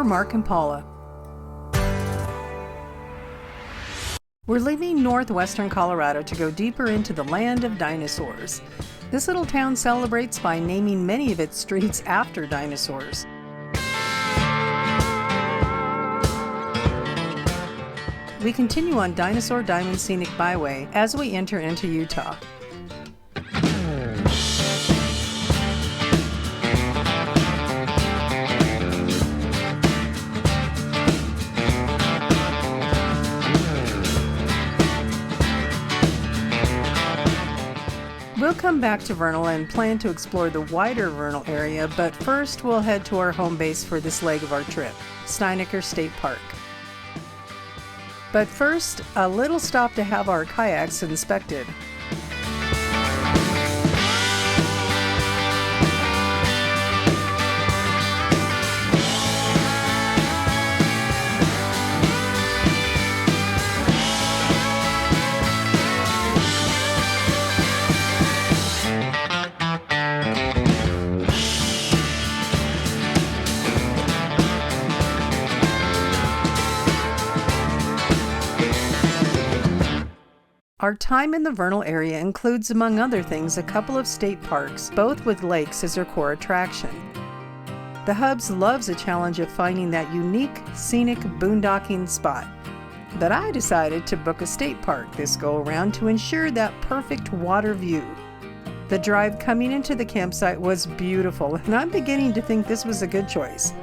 Mark and Paula. We're leaving northwestern Colorado to go deeper into the land of dinosaurs. This little town celebrates by naming many of its streets after dinosaurs. We continue on Dinosaur Diamond Scenic Byway as we enter into Utah. We'll come back to Vernal and plan to explore the wider Vernal area, but first we'll head to our home base for this leg of our trip, Steinaker State Park. But first, a little stop to have our kayaks inspected. Our time in the Vernal area includes, among other things, a couple of state parks, both with lakes as their core attraction. The Hubs loves a challenge of finding that unique, scenic boondocking spot. But I decided to book a state park this go-around to ensure that perfect water view. The drive coming into the campsite was beautiful, and I'm beginning to think this was a good choice.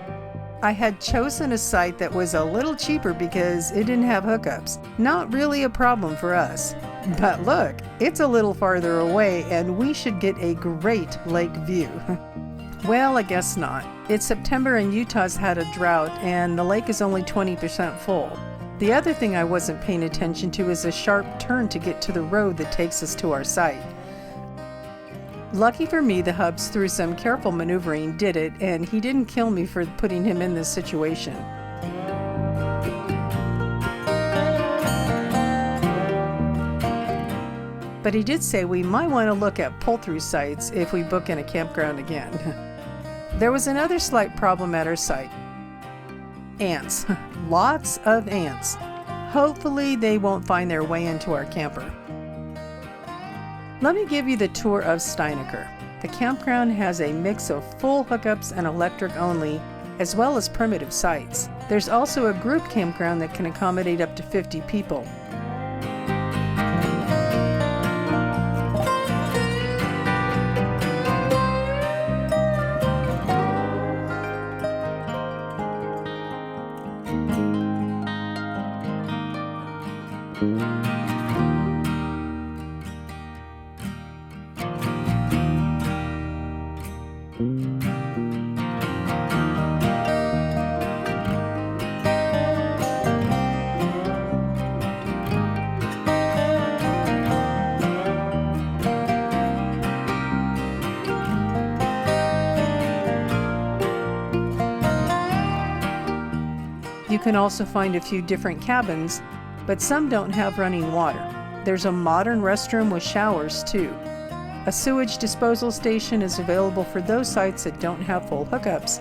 I had chosen a site that was a little cheaper because it didn't have hookups. Not really a problem for us. But look, it's a little farther away and we should get a great lake view. Well, I guess not. It's September and Utah's had a drought and the lake is only 20% full. The other thing I wasn't paying attention to is a sharp turn to get to the road that takes us to our site. Lucky for me, the Hubs, through some careful maneuvering, did it, and he didn't kill me for putting him in this situation. But he did say we might want to look at pull-through sites if we book in a campground again. There was another slight problem at our site. Ants. Lots of ants. Hopefully they won't find their way into our camper. Let me give you the tour of Steinacker. The campground has a mix of full hookups and electric only, as well as primitive sites. There's also a group campground that can accommodate up to 50 people. You can also find a few different cabins, but some don't have running water. There's a modern restroom with showers too. A sewage disposal station is available for those sites that don't have full hookups,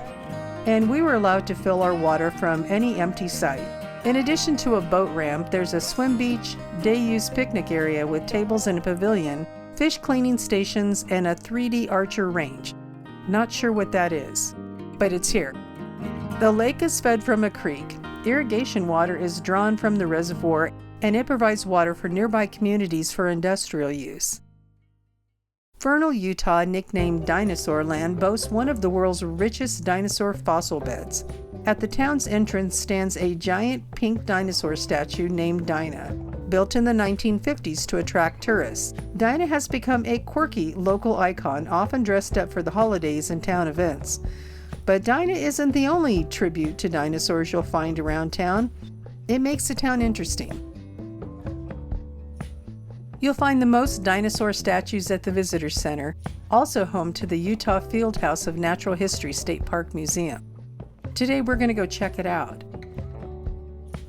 and we were allowed to fill our water from any empty site. In addition to a boat ramp, there's a swim beach, day-use picnic area with tables and a pavilion, fish cleaning stations, and a 3D archer range. Not sure what that is, but it's here. The lake is fed from a creek. Irrigation water is drawn from the reservoir, and it provides water for nearby communities for industrial use. Vernal, Utah, nicknamed Dinosaur Land, boasts one of the world's richest dinosaur fossil beds. At the town's entrance stands a giant pink dinosaur statue named Dinah, built in the 1950s to attract tourists. Dinah has become a quirky local icon, often dressed up for the holidays and town events. But Dinah isn't the only tribute to dinosaurs you'll find around town. It makes the town interesting. You'll find the most dinosaur statues at the Visitor Center, also home to the Utah Fieldhouse of Natural History State Park Museum. Today we're going to go check it out.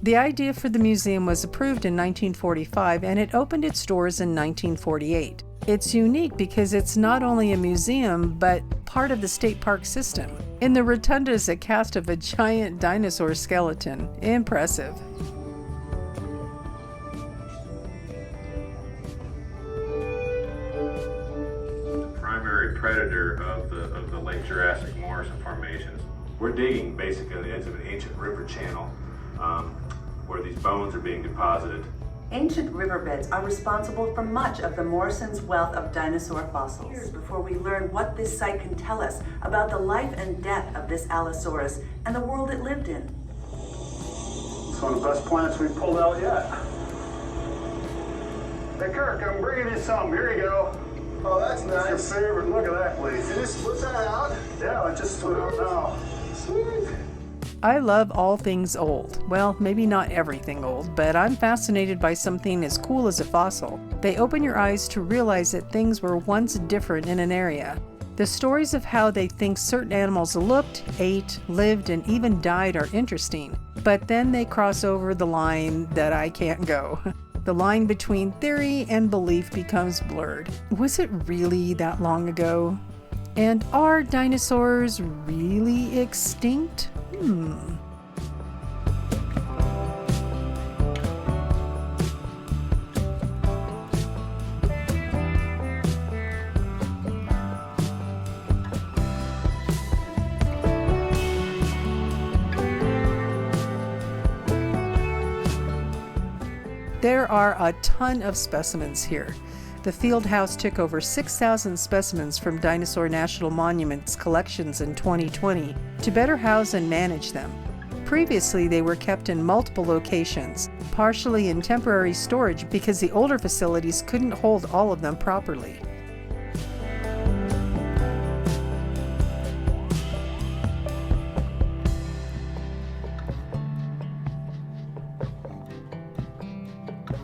The idea for the museum was approved in 1945 and it opened its doors in 1948. It's unique because it's not only a museum, but part of the state park system. In the rotunda is a cast of a giant dinosaur skeleton. Impressive. The primary predator of the late Jurassic Morrison formations. We're digging basically on the edge of an ancient river channel where these bones are being deposited. Ancient riverbeds are responsible for much of the Morrison's wealth of dinosaur fossils. Years before we learn what this site can tell us about the life and death of this Allosaurus and the world it lived in. It's one of the best plants we've pulled out yet. Hey Kirk, I'm bringing you some. Here you go. Oh, that's nice. Your favorite. Look at that, please. What's that out? Yeah, it just went out now. Sweet. I love all things old. Well, maybe not everything old, but I'm fascinated by something as cool as a fossil. They open your eyes to realize that things were once different in an area. The stories of how they think certain animals looked, ate, lived, and even died are interesting, but then they cross over the line that I can't go. The line between theory and belief becomes blurred. Was it really that long ago? And are dinosaurs really extinct? There are a ton of specimens here. The field house took over 6,000 specimens from Dinosaur National Monument's collections in 2020 to better house and manage them. Previously, they were kept in multiple locations, partially in temporary storage because the older facilities couldn't hold all of them properly.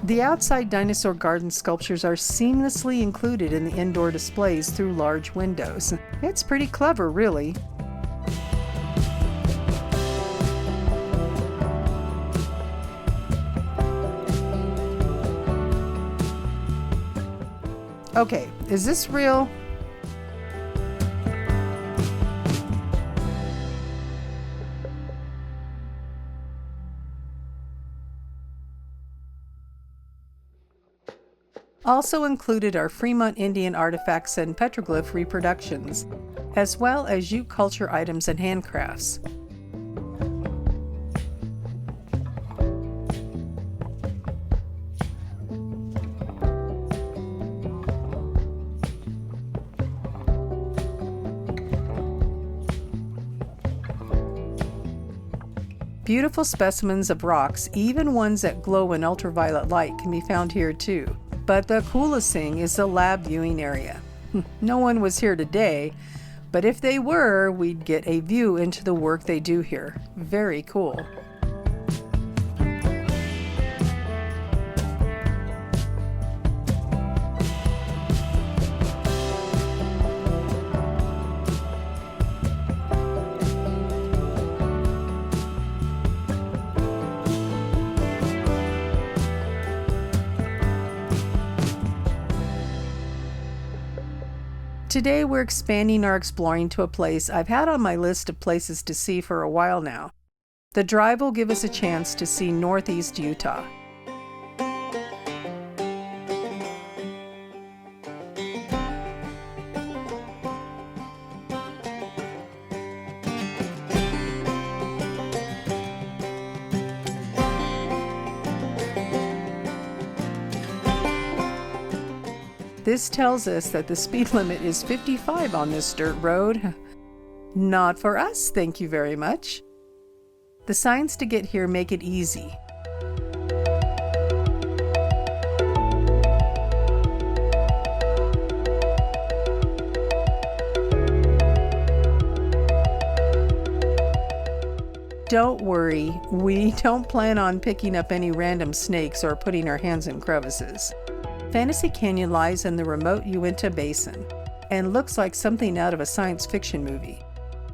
The outside dinosaur garden sculptures are seamlessly included in the indoor displays through large windows. It's pretty clever, really. Okay, is this real? Also included are Fremont Indian artifacts and petroglyph reproductions, as well as Ute culture items and handcrafts. Beautiful specimens of rocks, even ones that glow in ultraviolet light, can be found here too. But the coolest thing is the lab viewing area. No one was here today, but if they were, we'd get a view into the work they do here. Very cool. Today we're expanding our exploring to a place I've had on my list of places to see for a while now. The drive will give us a chance to see Northeast Utah. This tells us that the speed limit is 55 on this dirt road. Not for us, thank you very much. The signs to get here make it easy. Don't worry, we don't plan on picking up any random snakes or putting our hands in crevices. Fantasy Canyon lies in the remote Uinta Basin and looks like something out of a science fiction movie.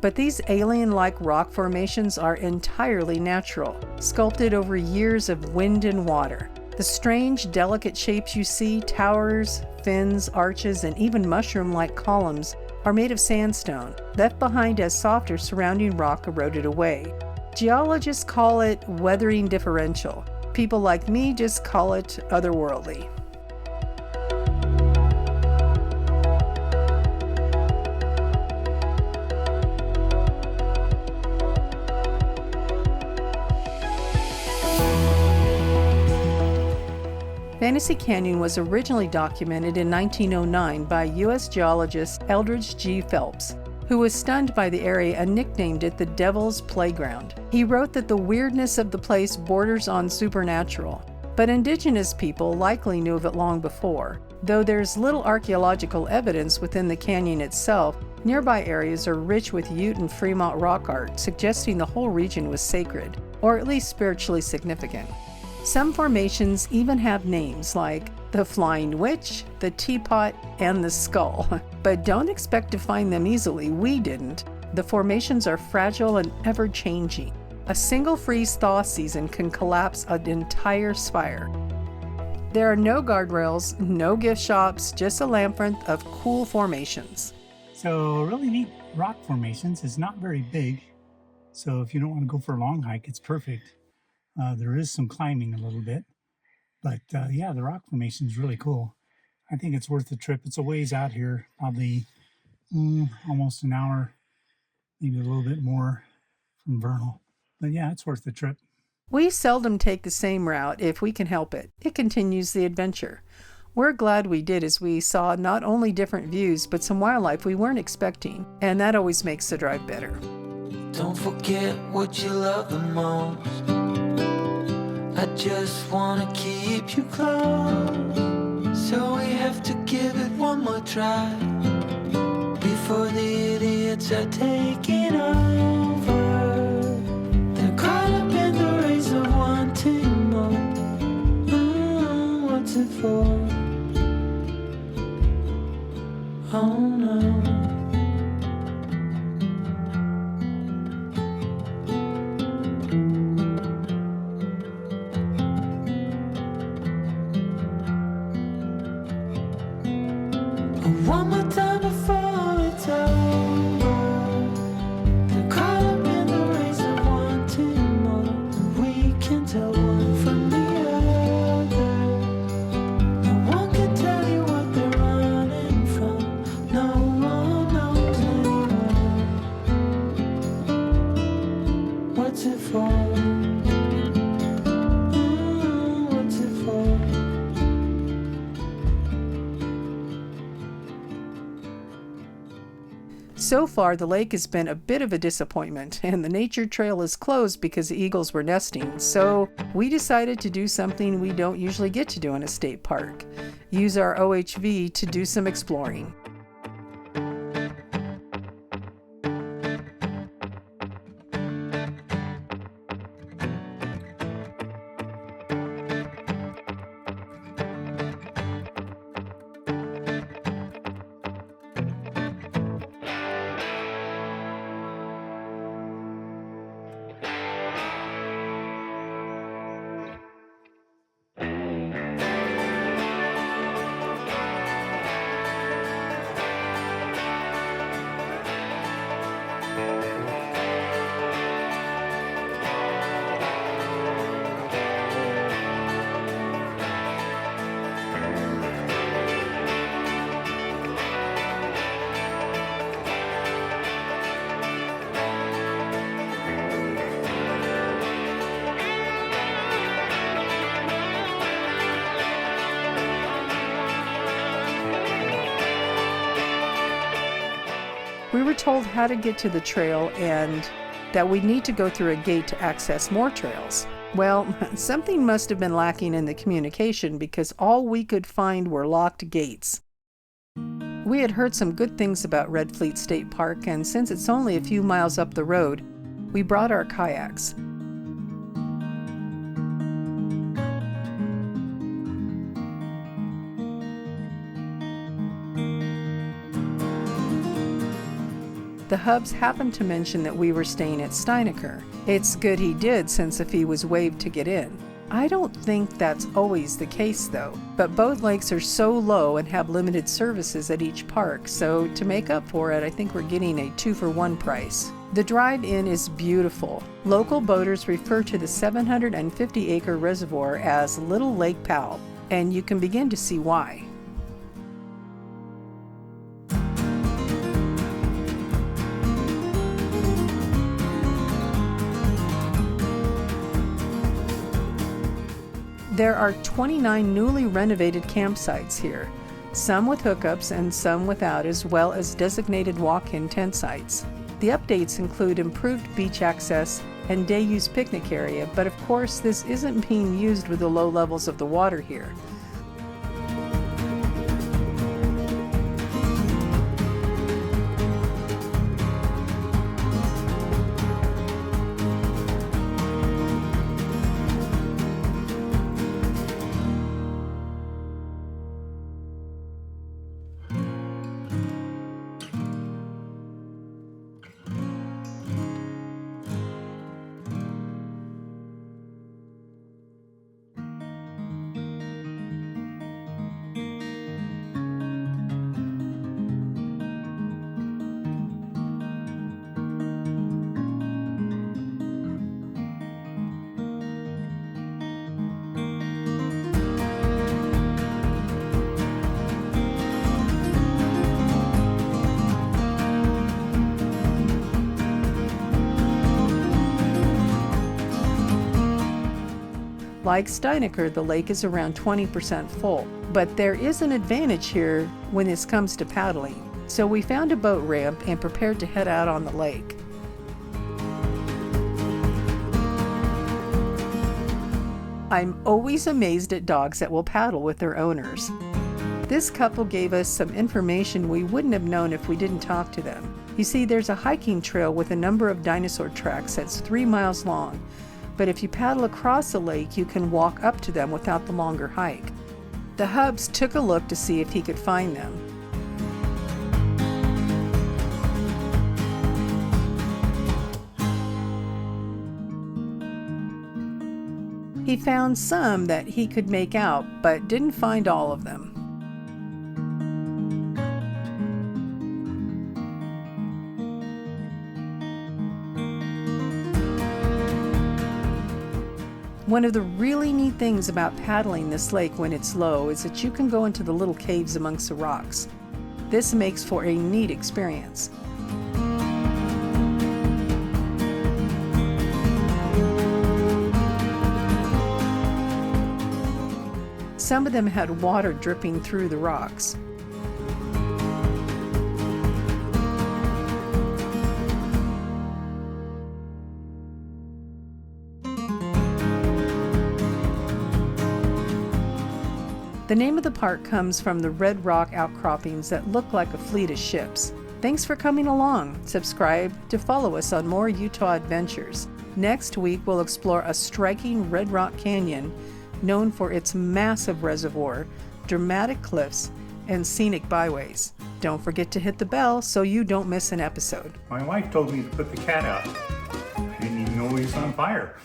But these alien-like rock formations are entirely natural, sculpted over years of wind and water. The strange, delicate shapes you see, towers, fins, arches, and even mushroom-like columns are made of sandstone, left behind as softer surrounding rock eroded away. Geologists call it weathering differential. People like me just call it otherworldly. Fantasy Canyon was originally documented in 1909 by U.S. geologist Eldridge G. Phelps, who was stunned by the area and nicknamed it the Devil's Playground. He wrote that the weirdness of the place borders on supernatural, but indigenous people likely knew of it long before. Though there's little archaeological evidence within the canyon itself, nearby areas are rich with Ute and Fremont rock art, suggesting the whole region was sacred, or at least spiritually significant. Some formations even have names like the Flying Witch, the Teapot, and the Skull. But don't expect to find them easily. We didn't. The formations are fragile and ever-changing. A single freeze-thaw season can collapse an entire spire. There are no guardrails, no gift shops, just a labyrinth of cool formations. So really neat rock formations. It's not very big, so if you don't want to go for a long hike, it's perfect. There is some climbing a little bit, but yeah, the rock formation is really cool. I think it's worth the trip. It's a ways out here, probably almost an hour, maybe a little bit more from Vernal. But yeah, it's worth the trip. We seldom take the same route if we can help it. It continues the adventure. We're glad we did, as we saw not only different views, but some wildlife we weren't expecting, and that always makes the drive better. Don't forget what you love the most. I just wanna keep you close, so we have to give it one more try before the idiots are taking over. They're caught up in the race of wanting more. What's it for? Oh no. One more time before it's over. They're caught up in the race of wanting more, and we can tell one from the other. No one can tell you what they're running from. No one knows anymore. What's it for? What's it for? So far, the lake has been a bit of a disappointment, and the nature trail is closed because the eagles were nesting, so we decided to do something we don't usually get to do in a state park: use our OHV to do some exploring. We were told how to get to the trail and that we'd need to go through a gate to access more trails. Well, something must have been lacking in the communication, because all we could find were locked gates. We had heard some good things about Red Fleet State Park, and since it's only a few miles up the road, we brought our kayaks. The Hubs happened to mention that we were staying at Steinacker. It's good he did, since a fee was waived to get in. I don't think that's always the case though, but both lakes are so low and have limited services at each park, so to make up for it, I think we're getting a 2-for-1 price. The drive-in is beautiful. Local boaters refer to the 750-acre reservoir as Little Lake Powell, and you can begin to see why. There are 29 newly renovated campsites here, some with hookups and some without, as well as designated walk-in tent sites. The updates include improved beach access and day-use picnic area, but of course this isn't being used with the low levels of the water here. Like Steinacker, the lake is around 20% full, but there is an advantage here when this comes to paddling. So we found a boat ramp and prepared to head out on the lake. I'm always amazed at dogs that will paddle with their owners. This couple gave us some information we wouldn't have known if we didn't talk to them. You see, there's a hiking trail with a number of dinosaur tracks that's 3 miles long. But if you paddle across the lake, you can walk up to them without the longer hike. The hubs took a look to see if he could find them. He found some that he could make out, but didn't find all of them. One of the really neat things about paddling this lake when it's low is that you can go into the little caves amongst the rocks. This makes for a neat experience. Some of them had water dripping through the rocks. The name of the park comes from the red rock outcroppings that look like a fleet of ships. Thanks for coming along. Subscribe to follow us on more Utah adventures. Next week, we'll explore a striking red rock canyon known for its massive reservoir, dramatic cliffs, and scenic byways. Don't forget to hit the bell so you don't miss an episode. My wife told me to put the cat out. I didn't even know he was on fire.